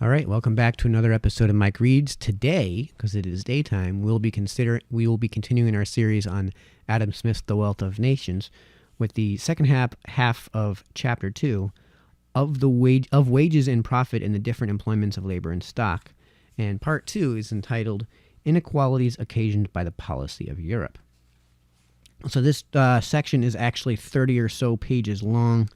All right, welcome back to another episode of Mike Reads. Today, because it is daytime, we will be continuing our series on Adam Smith's The Wealth of Nations with the second half of Chapter 2 of wages and profit in the different employments of labor and stock. And Part 2 is entitled Inequalities Occasioned by the Policy of Europe. So this section is actually 30 or so pages long.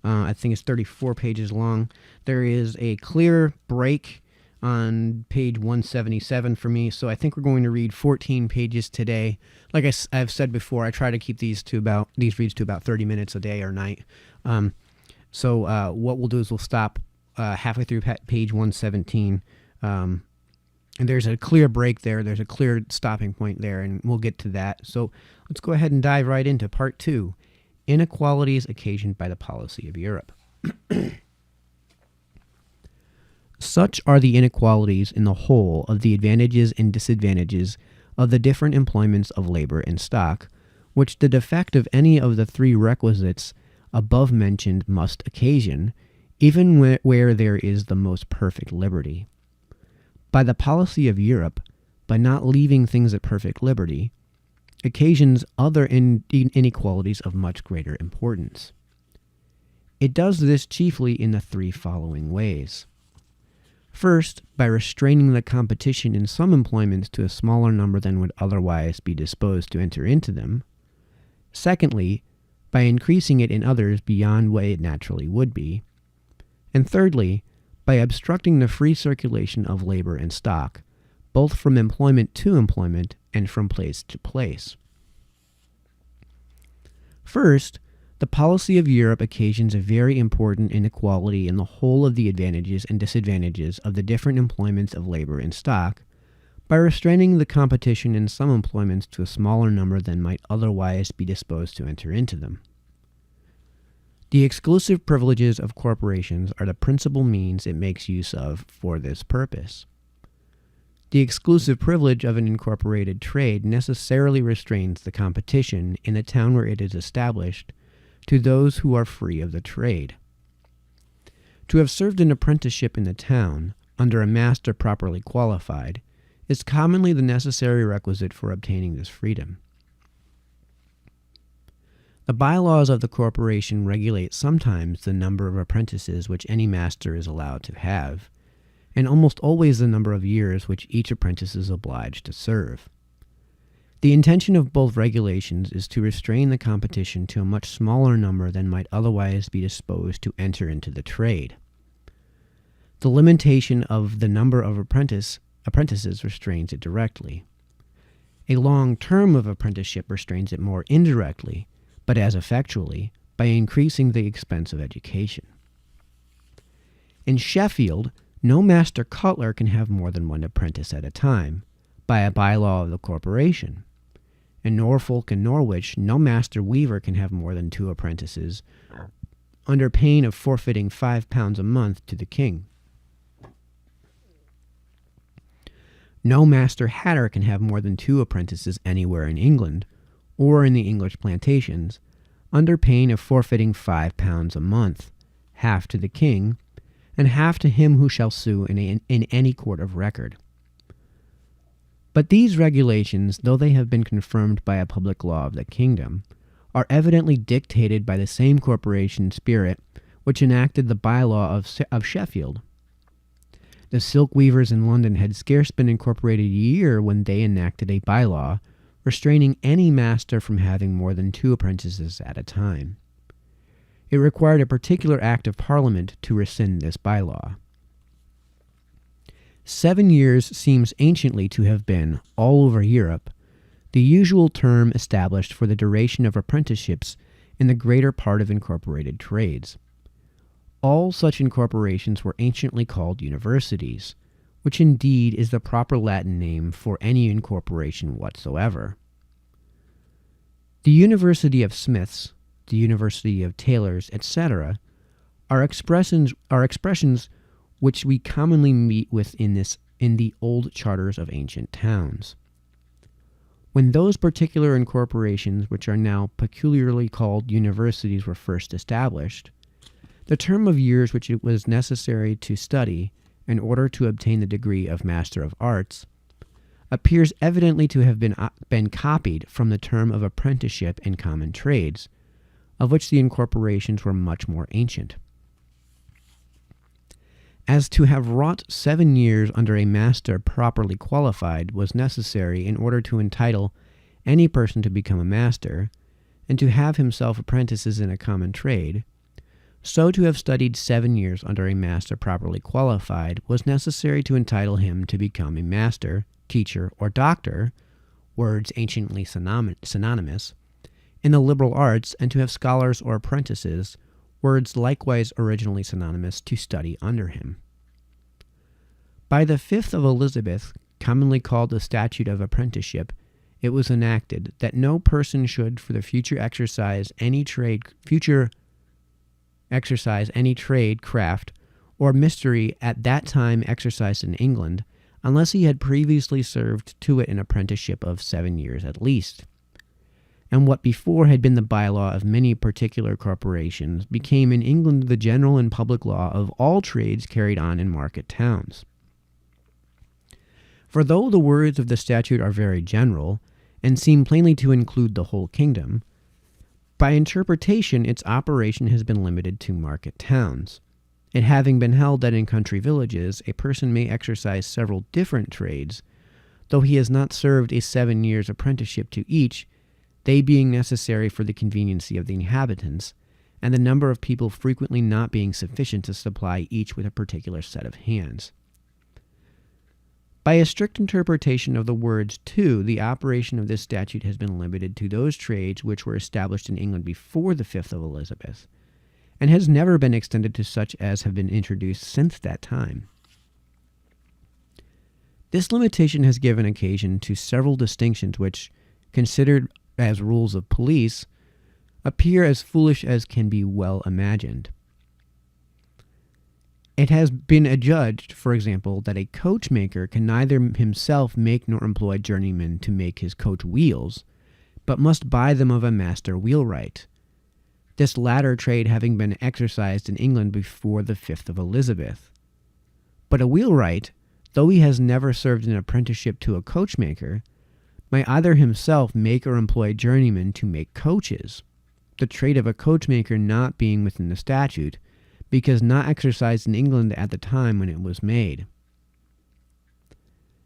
I think it's 34 pages long. There is a clear break on page 177 for me, so I think we're going to read 14 pages today. Like I've said before, I try to keep these reads to about 30 minutes a day or night. So what we'll do is we'll stop halfway through page 117, and there's a clear break there. There's a clear stopping point there, and we'll get to that. So let's go ahead and dive right into Part 2. Inequalities occasioned by the policy of Europe. Such are the inequalities in the whole of the advantages and disadvantages of the different employments of labor and stock, which the defect of any of the three requisites above mentioned must occasion, even where there is the most perfect liberty. By the policy of Europe, by not leaving things at perfect liberty, occasions other inequalities of much greater importance. It does this chiefly in the three following ways. First, by restraining the competition in some employments to a smaller number than would otherwise be disposed to enter into them. Secondly, by increasing it in others beyond what it naturally would be. And thirdly, by obstructing the free circulation of labor and stock, both from employment to employment and from place to place. First, the policy of Europe occasions a very important inequality in the whole of the advantages and disadvantages of the different employments of labor and stock by restraining the competition in some employments to a smaller number than might otherwise be disposed to enter into them. The exclusive privileges of corporations are the principal means it makes use of for this purpose. The exclusive privilege of an incorporated trade necessarily restrains the competition in the town where it is established to those who are free of the trade. To have served an apprenticeship in the town, under a master properly qualified, is commonly the necessary requisite for obtaining this freedom. The bylaws of the corporation regulate sometimes the number of apprentices which any master is allowed to have, and almost always the number of years which each apprentice is obliged to serve. The intention of both regulations is to restrain the competition to a much smaller number than might otherwise be disposed to enter into the trade. The limitation of the number of apprentices restrains it directly. A long term of apprenticeship restrains it more indirectly, but as effectually, by increasing the expense of education. In Sheffield, no master cutler can have more than one apprentice at a time, by a bylaw of the corporation. In Norfolk and Norwich, no master weaver can have more than 2 apprentices, under pain of forfeiting £5 a month to the king. No master hatter can have more than 2 apprentices anywhere in England, or in the English plantations, under pain of forfeiting £5 a month, half to the king, and half to him who shall sue in any court of record. But these regulations, though they have been confirmed by a public law of the kingdom, are evidently dictated by the same corporation spirit which enacted the bylaw of Sheffield. The silk weavers in London had scarce been incorporated a year when they enacted a bylaw restraining any master from having more than 2 apprentices at a time. It required a particular act of Parliament to rescind this bylaw. 7 years seems anciently to have been, all over Europe, the usual term established for the duration of apprenticeships in the greater part of incorporated trades. All such incorporations were anciently called universities, which indeed is the proper Latin name for any incorporation whatsoever. The University of Smiths, the University of Tailors, etc., are expressions which we commonly meet with in the old charters of ancient towns. When those particular incorporations which are now peculiarly called universities were first established, the term of years which it was necessary to study in order to obtain the degree of Master of Arts, appears evidently to have been copied from the term of apprenticeship in common trades, of which the incorporations were much more ancient. As to have wrought 7 years under a master properly qualified was necessary in order to entitle any person to become a master, and to have himself apprentices in a common trade, so to have studied 7 years under a master properly qualified was necessary to entitle him to become a master, teacher, or doctor, words anciently synonymous, in the liberal arts, and to have scholars or apprentices, words likewise originally synonymous, to study under him. By the 5th of Elizabeth, commonly called the Statute of Apprenticeship, it was enacted that no person should for the future exercise any trade, craft, or mystery at that time exercised in England, unless he had previously served to it an apprenticeship of 7 years at least. And what before had been the bylaw of many particular corporations became in England the general and public law of all trades carried on in market towns. For though the words of the statute are very general, and seem plainly to include the whole kingdom, by interpretation its operation has been limited to market towns, it having been held that in country villages a person may exercise several different trades, though he has not served a 7 years' apprenticeship to each, they being necessary for the conveniency of the inhabitants, and the number of people frequently not being sufficient to supply each with a particular set of hands. By a strict interpretation of the words, too, the operation of this statute has been limited to those trades which were established in England before the 5th of Elizabeth, and has never been extended to such as have been introduced since that time. This limitation has given occasion to several distinctions which, considered as rules of police, appear as foolish as can be well imagined. It has been adjudged, for example, that a coachmaker can neither himself make nor employ journeymen to make his coach wheels, but must buy them of a master wheelwright, this latter trade having been exercised in England before the 5th of Elizabeth. But a wheelwright, though he has never served an apprenticeship to a coachmaker, may either himself make or employ journeymen to make coaches, the trade of a coachmaker not being within the statute, because not exercised in England at the time when it was made.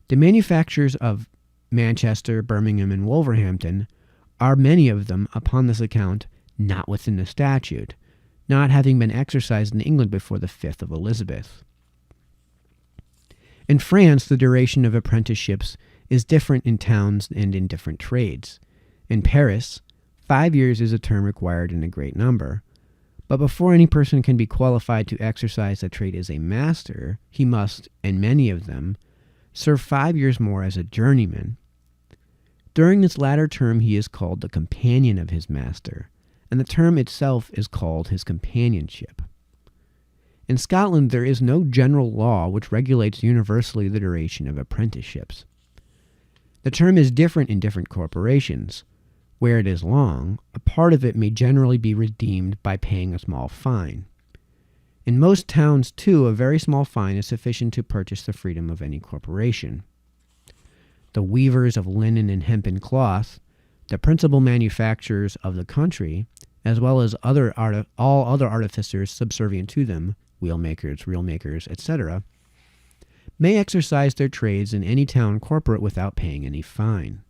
The manufacturers of Manchester, Birmingham, and Wolverhampton are many of them, upon this account, not within the statute, not having been exercised in England before the 5th of Elizabeth. In France, the duration of apprenticeships is different in towns and in different trades. In Paris, 5 years is a term required in a great number, but before any person can be qualified to exercise a trade as a master, he must, in many of them, serve 5 years more as a journeyman. During this latter term he is called the companion of his master, and the term itself is called his companionship. In Scotland there is no general law which regulates universally the duration of apprenticeships. The term is different in different corporations. Where it is long, a part of it may generally be redeemed by paying a small fine. In most towns, too, a very small fine is sufficient to purchase the freedom of any corporation. The weavers of linen and hempen cloth, the principal manufacturers of the country, as well as all other artificers subservient to them, wheelmakers, reel-makers, etc., may exercise their trades in any town corporate without paying any fine.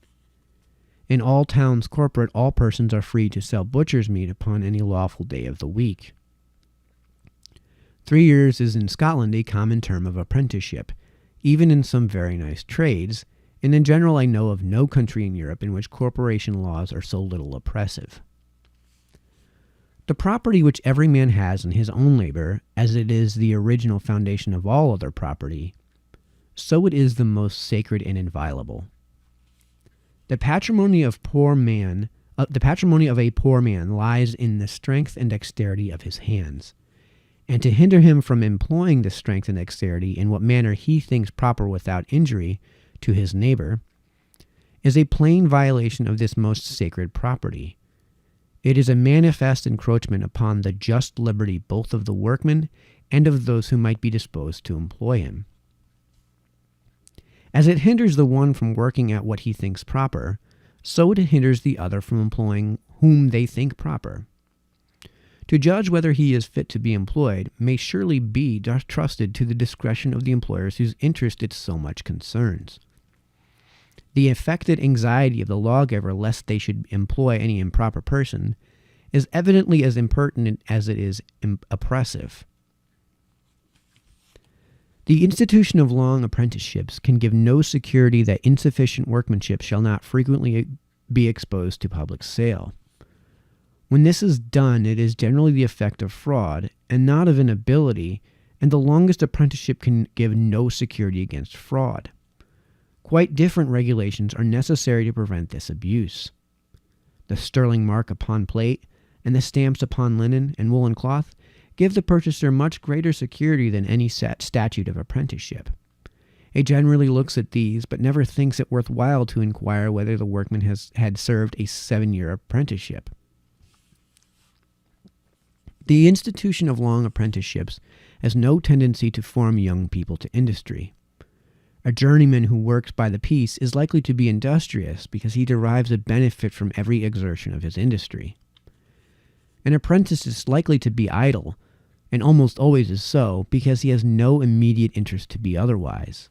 In all towns corporate, all persons are free to sell butcher's meat upon any lawful day of the week. 3 years is in Scotland a common term of apprenticeship, even in some very nice trades, and in general I know of no country in Europe in which corporation laws are so little oppressive. The property which every man has in his own labor, as it is the original foundation of all other property, so it is the most sacred and inviolable. The patrimony of a poor man lies in the strength and dexterity of his hands, and to hinder him from employing this strength and dexterity in what manner he thinks proper without injury to his neighbor is a plain violation of this most sacred property. It is a manifest encroachment upon the just liberty both of the workman and of those who might be disposed to employ him. As it hinders the one from working at what he thinks proper, so it hinders the other from employing whom they think proper. To judge whether he is fit to be employed may surely be trusted to the discretion of the employers whose interest it so much concerns. The affected anxiety of the lawgiver lest they should employ any improper person is evidently as impertinent as it is oppressive. The institution of long apprenticeships can give no security that insufficient workmanship shall not frequently be exposed to public sale. When this is done, it is generally the effect of fraud, and not of inability, and the longest apprenticeship can give no security against fraud. Quite different regulations are necessary to prevent this abuse. The sterling mark upon plate, and the stamps upon linen and woolen cloth give the purchaser much greater security than any statute of apprenticeship. He generally looks at these, but never thinks it worthwhile to inquire whether the workman had served a 7-year apprenticeship. The institution of long apprenticeships has no tendency to form young people to industry. A journeyman who works by the piece is likely to be industrious because he derives a benefit from every exertion of his industry. An apprentice is likely to be idle, and almost always is so, because he has no immediate interest to be otherwise.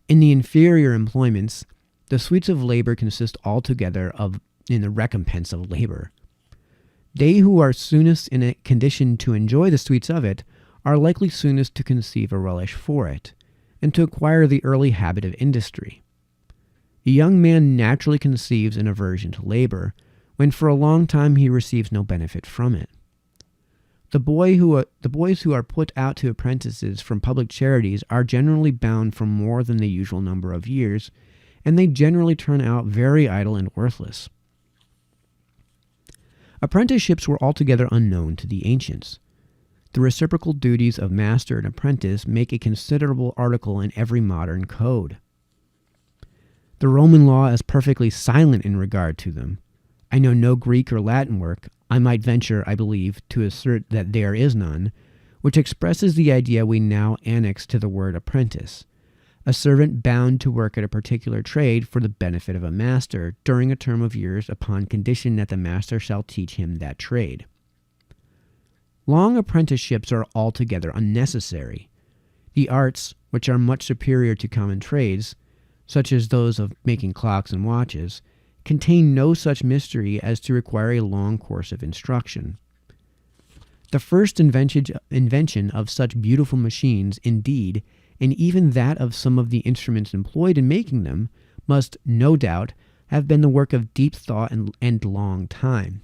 In the inferior employments, the sweets of labor consist altogether in the recompense of labor. They who are soonest in a condition to enjoy the sweets of it are likely soonest to conceive a relish for it, and to acquire the early habit of industry. A young man naturally conceives an aversion to labor, when for a long time he receives no benefit from it. The boys who are put out to apprentices from public charities are generally bound for more than the usual number of years, and they generally turn out very idle and worthless. Apprenticeships were altogether unknown to the ancients. The reciprocal duties of master and apprentice make a considerable article in every modern code. The Roman law is perfectly silent in regard to them. I know no Greek or Latin work, I might venture, I believe, to assert that there is none, which expresses the idea we now annex to the word apprentice, a servant bound to work at a particular trade for the benefit of a master during a term of years upon condition that the master shall teach him that trade. Long apprenticeships are altogether unnecessary. The arts, which are much superior to common trades, such as those of making clocks and watches, contain no such mystery as to require a long course of instruction. The first invention of such beautiful machines, indeed, and even that of some of the instruments employed in making them, must, no doubt, have been the work of deep thought and long time,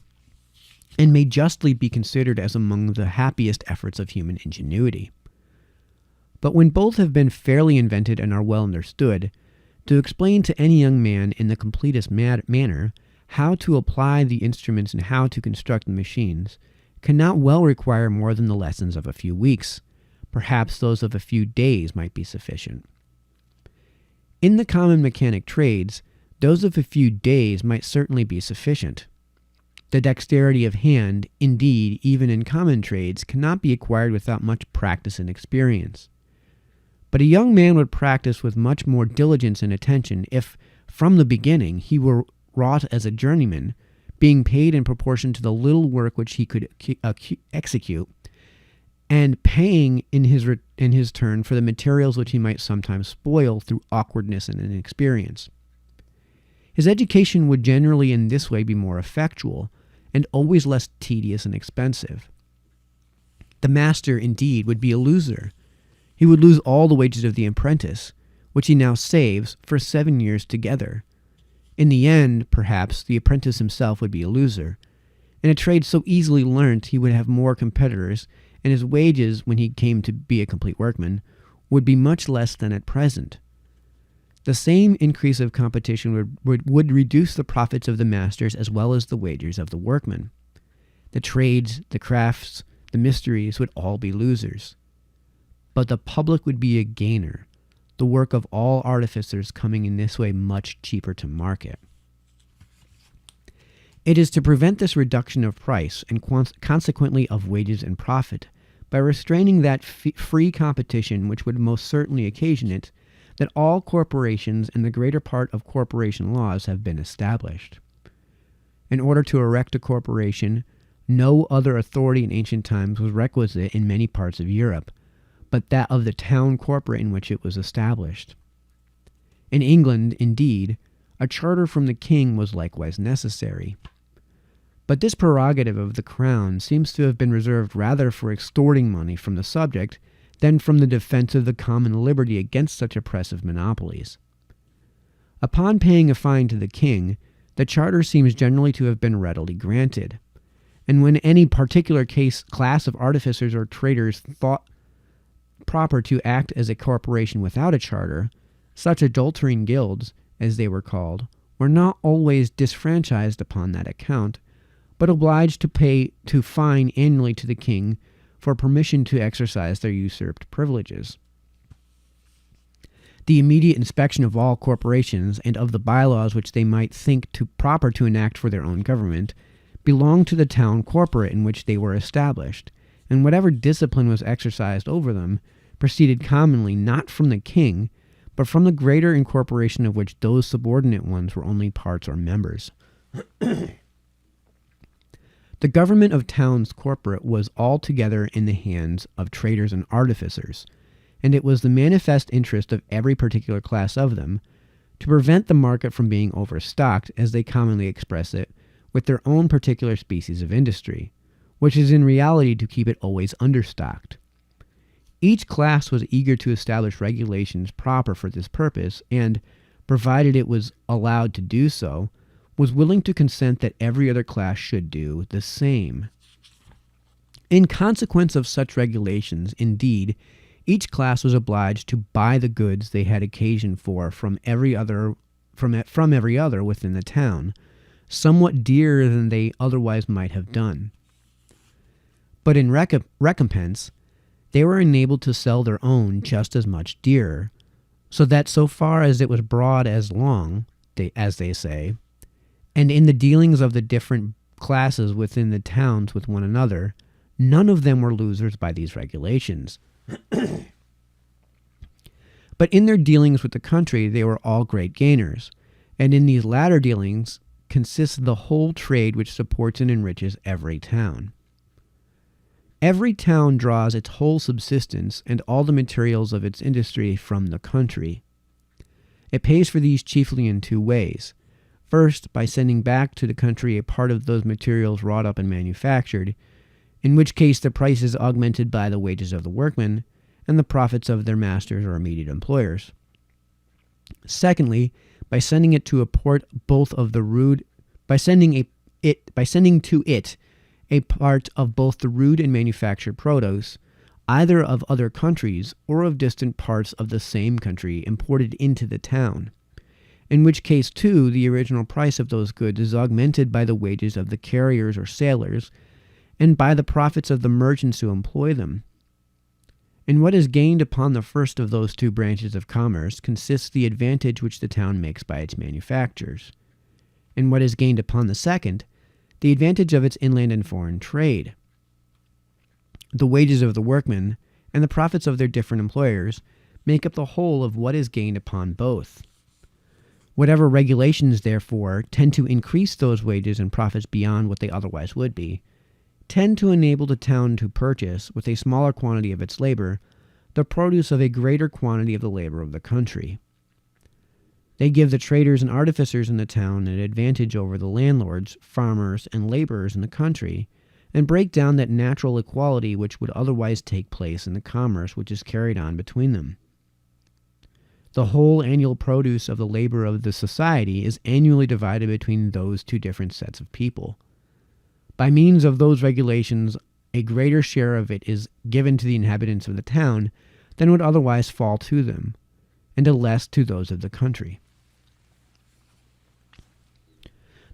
and may justly be considered as among the happiest efforts of human ingenuity. But when both have been fairly invented and are well understood, to explain to any young man in the completest manner how to apply the instruments and how to construct the machines cannot well require more than the lessons of a few weeks. Perhaps those of a few days might be sufficient. In the common mechanic trades, those of a few days might certainly be sufficient. The dexterity of hand, indeed, even in common trades, cannot be acquired without much practice and experience. But a young man would practice with much more diligence and attention if, from the beginning, he were wrought as a journeyman, being paid in proportion to the little work which he could execute, and paying in his turn for the materials which he might sometimes spoil through awkwardness and inexperience. His education would generally in this way be more effectual, and always less tedious and expensive. The master, indeed, would be a loser. He would lose all the wages of the apprentice, which he now saves for 7 years together. In the end, perhaps, the apprentice himself would be a loser. In a trade so easily learnt, he would have more competitors, and his wages, when he came to be a complete workman, would be much less than at present. The same increase of competition would reduce the profits of the masters as well as the wages of the workmen. The trades, the crafts, the mysteries would all be losers. But the public would be a gainer, the work of all artificers coming in this way much cheaper to market. It is to prevent this reduction of price and consequently of wages and profit by restraining that free competition which would most certainly occasion it, that all corporations and the greater part of corporation laws have been established. In order to erect a corporation, no other authority in ancient times was requisite in many parts of Europe, but that of the town corporate in which it was established. In England, indeed, a charter from the king was likewise necessary. But this prerogative of the crown seems to have been reserved rather for extorting money from the subject than from the defense of the common liberty against such oppressive monopolies. Upon paying a fine to the king, the charter seems generally to have been readily granted, and when any particular class of artificers or traders thought proper to act as a corporation without a charter, such adulterine guilds, as they were called, were not always disfranchised upon that account, but obliged to pay fine annually to the king for permission to exercise their usurped privileges. The immediate inspection of all corporations and of the bylaws which they might think proper to enact for their own government belonged to the town corporate in which they were established, and whatever discipline was exercised over them proceeded commonly not from the king, but from the greater incorporation of which those subordinate ones were only parts or members. The government of towns corporate was altogether in the hands of traders and artificers, and it was the manifest interest of every particular class of them to prevent the market from being overstocked, as they commonly express it, with their own particular species of industry, which is in reality to keep it always understocked. Each class was eager to establish regulations proper for this purpose, and, provided it was allowed to do so, was willing to consent that every other class should do the same. In consequence of such regulations, indeed, each class was obliged to buy the goods they had occasion for from every other within the town, somewhat dearer than they otherwise might have done. But in recompense, they were enabled to sell their own just as much dearer, so that so far as it was broad as long, as they say, and in the dealings of the different classes within the towns with one another, none of them were losers by these regulations. But in their dealings with the country, they were all great gainers, and in these latter dealings consists the whole trade which supports and enriches every town. Every town draws its whole subsistence and all the materials of its industry from the country. It pays for these chiefly in two ways. First, by sending back to the country a part of those materials wrought up and manufactured, in which case the price is augmented by the wages of the workmen and the profits of their masters or immediate employers. Secondly, by sending it to a port by sending to it a part of both the rude and manufactured produce, either of other countries or of distant parts of the same country imported into the town, in which case, too, the original price of those goods is augmented by the wages of the carriers or sailors, and by the profits of the merchants who employ them. In what is gained upon the first of those two branches of commerce consists the advantage which the town makes by its manufactures. In what is gained upon the second, the advantage of its inland and foreign trade. The wages of the workmen, and the profits of their different employers, make up the whole of what is gained upon both. Whatever regulations, therefore, tend to increase those wages and profits beyond what they otherwise would be, tend to enable the town to purchase, with a smaller quantity of its labor, the produce of a greater quantity of the labor of the country. They give the traders and artificers in the town an advantage over the landlords, farmers, and laborers in the country, and break down that natural equality which would otherwise take place in the commerce which is carried on between them. The whole annual produce of the labor of the society is annually divided between those two different sets of people. By means of those regulations, a greater share of it is given to the inhabitants of the town than would otherwise fall to them, and a less to those of the country.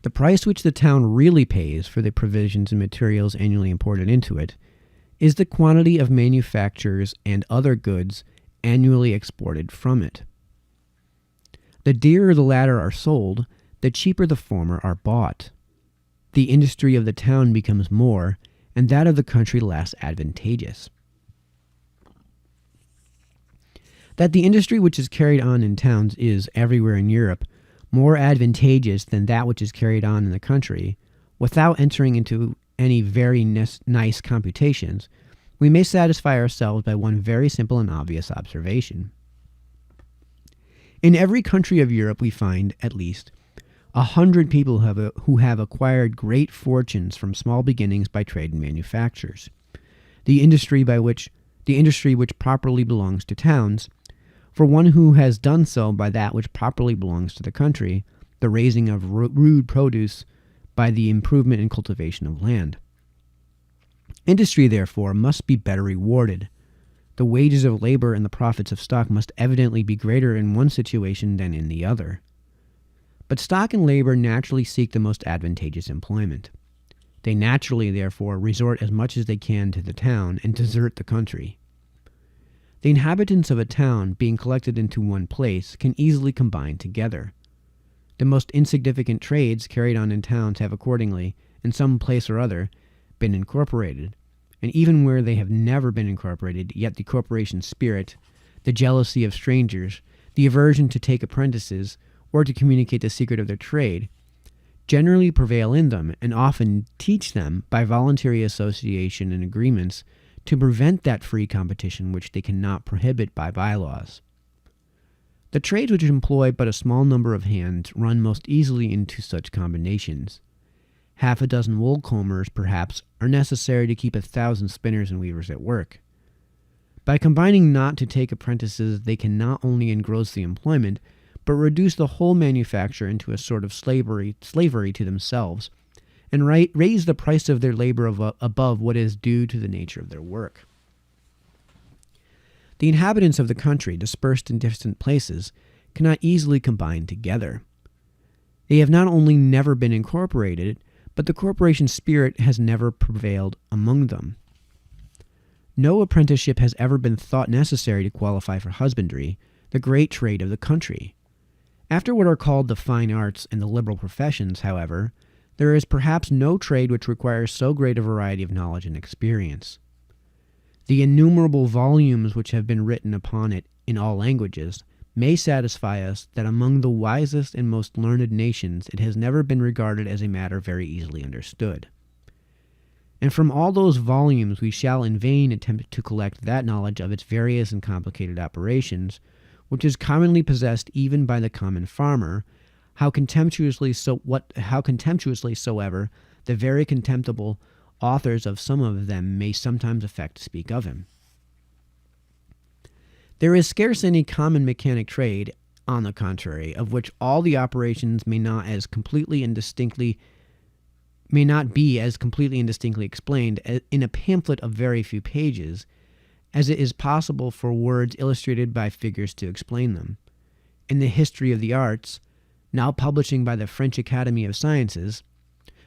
The price which the town really pays for the provisions and materials annually imported into it is the quantity of manufactures and other goods annually exported from it. The dearer the latter are sold, the cheaper the former are bought. The industry of the town becomes more, and that of the country less advantageous. That the industry which is carried on in towns is, everywhere in Europe, more advantageous than that which is carried on in the country, without entering into any very nice computations, we may satisfy ourselves by one very simple and obvious observation. In every country of Europe we find, at least, 100 people who have acquired great fortunes from small beginnings by trade and manufactures. The industry which properly belongs to towns, for one who has done so by that which properly belongs to the country, the raising of rude produce by the improvement and cultivation of land. Industry, therefore, must be better rewarded. The wages of labor and the profits of stock must evidently be greater in one situation than in the other. But stock and labor naturally seek the most advantageous employment. They naturally, therefore, resort as much as they can to the town and desert the country. The inhabitants of a town, being collected into one place, can easily combine together. The most insignificant trades carried on in towns have accordingly, in some place or other, been incorporated, and even where they have never been incorporated, yet the corporation spirit, the jealousy of strangers, the aversion to take apprentices, or to communicate the secret of their trade, generally prevail in them, and often teach them, by voluntary association and agreements, to prevent that free competition which they cannot prohibit by bylaws. The trades which employ but a small number of hands run most easily into such combinations. Half a dozen wool combers, perhaps, are necessary to keep 1,000 spinners and weavers at work. By combining not to take apprentices, they can not only engross the employment, but reduce the whole manufacture into a sort of slavery to themselves, and raise the price of their labor above what is due to the nature of their work. The inhabitants of the country, dispersed in distant places, cannot easily combine together. They have not only never been incorporated, but the corporation spirit has never prevailed among them. No apprenticeship has ever been thought necessary to qualify for husbandry, the great trade of the country. After what are called the fine arts and the liberal professions, however, there is perhaps no trade which requires so great a variety of knowledge and experience. The innumerable volumes which have been written upon it in all languages may satisfy us that among the wisest and most learned nations it has never been regarded as a matter very easily understood. And from all those volumes we shall in vain attempt to collect that knowledge of its various and complicated operations, which is commonly possessed even by the common farmer, how contemptuously soever the very contemptible authors of some of them may sometimes affect to speak of him. There is scarce any common mechanic trade, on the contrary, of which all the operations may not be as completely and distinctly explained in a pamphlet of very few pages, as it is possible for words illustrated by figures to explain them. In the History of the Arts, now publishing by the French Academy of Sciences,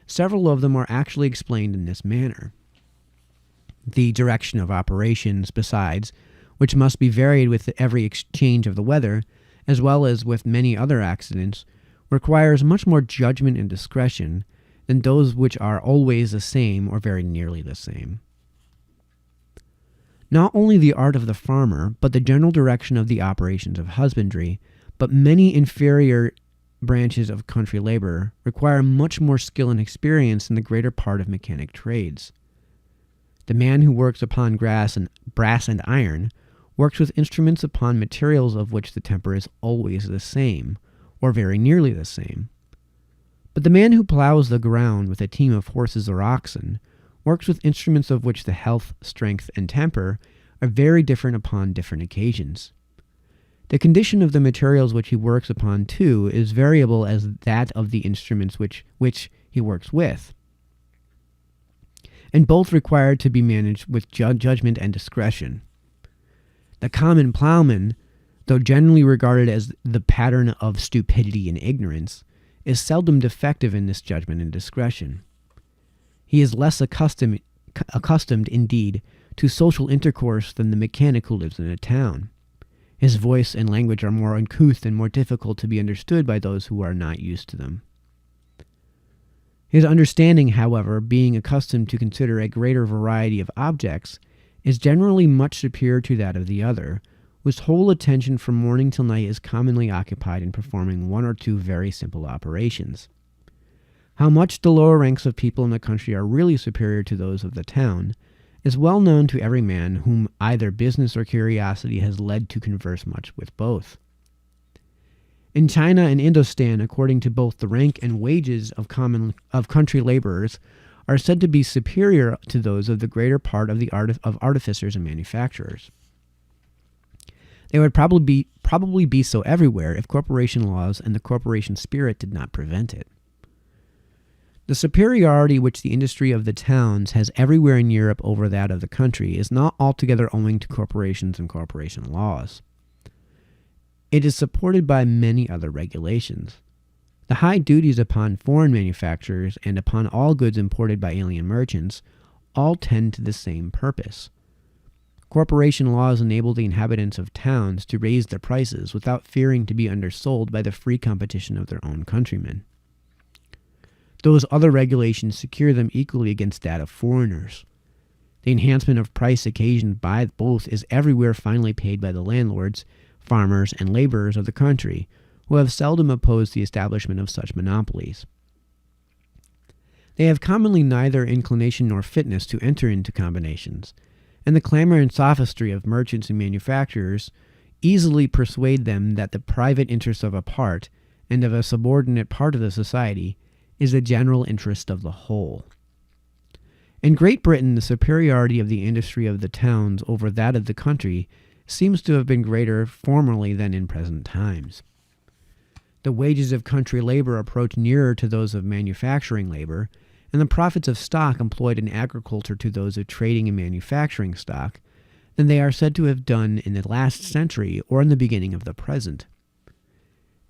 several of them are actually explained in this manner. The direction of operations, besides, which must be varied with every exchange of the weather, as well as with many other accidents, requires much more judgment and discretion than those which are always the same or very nearly the same. Not only the art of the farmer, but the general direction of the operations of husbandry, but many inferior branches of country labor require much more skill and experience than the greater part of mechanic trades. The man who works upon brass and iron works with instruments upon materials of which the temper is always the same, or very nearly the same. But the man who plows the ground with a team of horses or oxen works with instruments of which the health, strength, and temper are very different upon different occasions. The condition of the materials which he works upon, too, is variable as that of the instruments which he works with, and both require to be managed with judgment and discretion. The common plowman, though generally regarded as the pattern of stupidity and ignorance, is seldom defective in this judgment and discretion. He is less accustomed indeed, to social intercourse than the mechanic who lives in a town. His voice and language are more uncouth and more difficult to be understood by those who are not used to them. His understanding, however, being accustomed to consider a greater variety of objects, is generally much superior to that of the other, whose whole attention from morning till night is commonly occupied in performing one or two very simple operations. How much the lower ranks of people in the country are really superior to those of the town is well known to every man whom either business or curiosity has led to converse much with both. In China and Indostan, according to both the rank and wages of country laborers, are said to be superior to those of the greater part of artificers and manufacturers. They would probably be so everywhere if corporation laws and the corporation spirit did not prevent it. The superiority which the industry of the towns has everywhere in Europe over that of the country is not altogether owing to corporations and corporation laws. It is supported by many other regulations. The high duties upon foreign manufacturers and upon all goods imported by alien merchants all tend to the same purpose. Corporation laws enable the inhabitants of towns to raise their prices without fearing to be undersold by the free competition of their own countrymen. Those other regulations secure them equally against that of foreigners. The enhancement of price occasioned by both is everywhere finally paid by the landlords, farmers, and laborers of the country, who have seldom opposed the establishment of such monopolies. They have commonly neither inclination nor fitness to enter into combinations, and the clamor and sophistry of merchants and manufacturers easily persuade them that the private interest of a part, and of a subordinate part of the society, is the general interest of the whole. In Great Britain, the superiority of the industry of the towns over that of the country seems to have been greater formerly than in present times. The wages of country labor approach nearer to those of manufacturing labor, and the profits of stock employed in agriculture to those of trading and manufacturing stock, than they are said to have done in the last century or in the beginning of the present.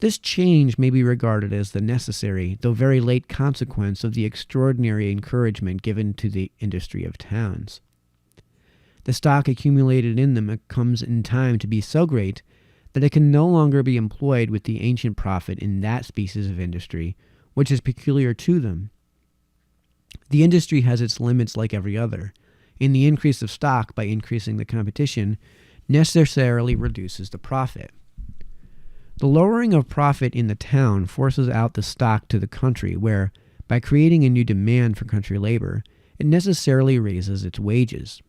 This change may be regarded as the necessary, though very late consequence of the extraordinary encouragement given to the industry of towns. The stock accumulated in them comes in time to be so great that it can no longer be employed with the ancient profit in that species of industry which is peculiar to them. The industry has its limits like every other, and the increase of stock by increasing the competition necessarily reduces the profit. The lowering of profit in the town forces out the stock to the country where, by creating a new demand for country labor, it necessarily raises its wages.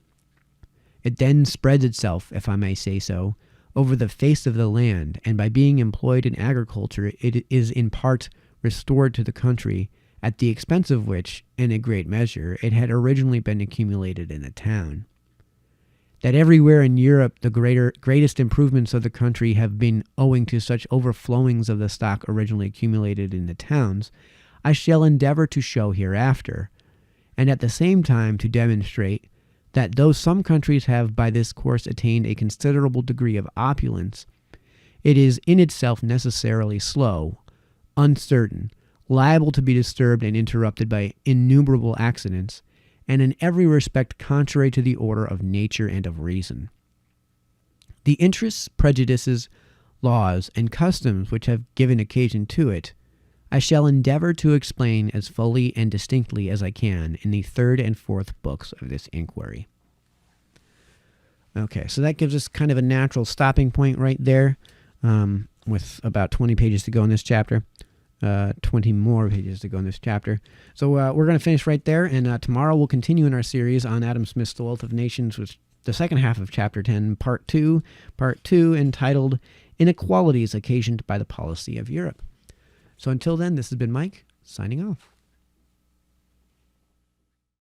It then spreads itself, if I may say so, over the face of the land, and by being employed in agriculture it is in part restored to the country, at the expense of which, in a great measure, it had originally been accumulated in the town. That everywhere in Europe the greatest improvements of the country have been owing to such overflowings of the stock originally accumulated in the towns, I shall endeavor to show hereafter, and at the same time to demonstrate that though some countries have by this course attained a considerable degree of opulence, it is in itself necessarily slow, uncertain, liable to be disturbed and interrupted by innumerable accidents, and in every respect contrary to the order of nature and of reason. The interests, prejudices, laws, and customs which have given occasion to it, I shall endeavor to explain as fully and distinctly as I can in the third and fourth books of this inquiry. Okay, so that gives us kind of a natural stopping point right there, with about 20 pages to go in this chapter. 20 more pages to go in this chapter. So we're going to finish right there, and tomorrow we'll continue in our series on Adam Smith's The Wealth of Nations, which the second half of Chapter 10, Part 2, entitled Inequalities Occasioned by the Policy of Europe. So until then, this has been Mike, signing off.